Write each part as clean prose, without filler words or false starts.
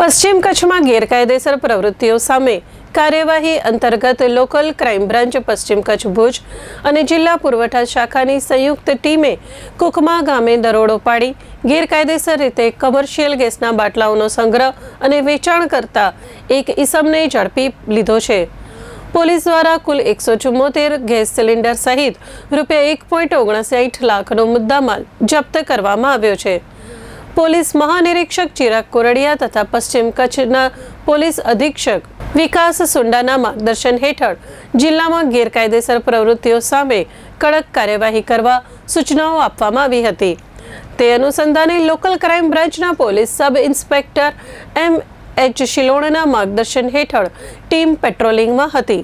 પશ્ચિમ કચ્છમાં ગેરકાયદેસર પ્રવૃત્તિઓ સામે કાર્યવાહી અંતર્ગત લોકલ ક્રાઇમ બ્રાન્ચ પશ્ચિમ કચ્છ ભુજ અને જિલ્લા પુરવઠા શાખાની સંયુક્ત ટીમે કુકમા ગામે દરોડો પાડી ગેરકાયદેસર રીતે કમર્શિયલ ગેસના બાટલાઓનો સંગ્રહ અને વેચાણ કરતા એક ઈસમને ઝડપી લીધો છે। પોલીસ દ્વારા કુલ 174 ગેસ સિલિન્ડર સહિત રૂપિયા 1.59 લાખનો મુદ્દામાલ જપ્ત કરવામાં આવ્યો છે। પોલીસ મહાનિરીક્ષક ચિરાગ કોરડિયા તથા પશ્ચિમ કચ્છના પોલીસ અધિક્ષક વિકાસ સુંડાના માર્ગદર્શન હેઠળ જિલ્લામાં ગેરકાયદેસર પ્રવૃત્તિઓ સામે કડક કાર્યવાહી કરવા સૂચનાઓ આપવામાં આવી હતી। તે અનુસંધાને લોકલ ક્રાઇમ બ્રાન્ચના પોલીસ સબ ઇન્સ્પેક્ટર M.H. શિલોણના માર્ગદર્શન હેઠળ ટીમ પેટ્રોલિંગમાં હતી।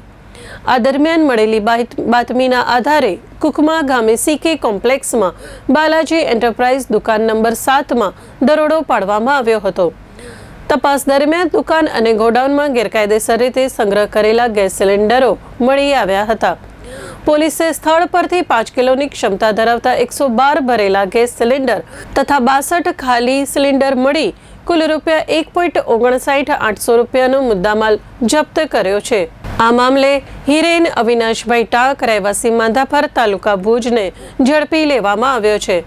આ દરમિયાન મળેલી બાતમીના આધારે કુકમા ગામે CK કોમ્પ્લેક્સમાં બાલાજી એન્ટરપ્રાઇઝ દુકાન નંબર 7માં દરોડો પાડવામાં આવ્યો હતો। તપાસ દરમિયાન દુકાન અને ગોડાઉનમાં ગેરકાયદેસર રીતે સંગ્રહ કરેલા ગેસ સિલિન્ડરો મળી આવ્યા હતા। પોલીસે સ્થળ પરથી 5 કિલોની ક્ષમતા ધરાવતા 112 ભરેલા ગેસ સિલિન્ડર તથા 62 ખાલી સિલિન્ડર મળી કુલ રૂપિયા 1.59,800 રૂપિયાનો મુદ્દામાલ જપ્ત કર્યો છે। આ મામલે હિરેન અવિનાશભાઈ ટાંક રહેવાસી માંધાપર તાલુકા ભુજને ઝડપી લેવામાં આવ્યો છે।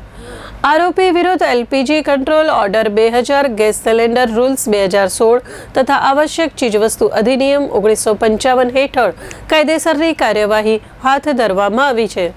આરોપી વિરુદ્ધ LPG control order 2000 gas cylinder rules 2016 તથા આવશ્યક ચીજવસ્તુ અધિનિયમ 1955 હેઠળ કાયદેસરની કાર્યવાહી હાથ ધરવામાં આવી છે।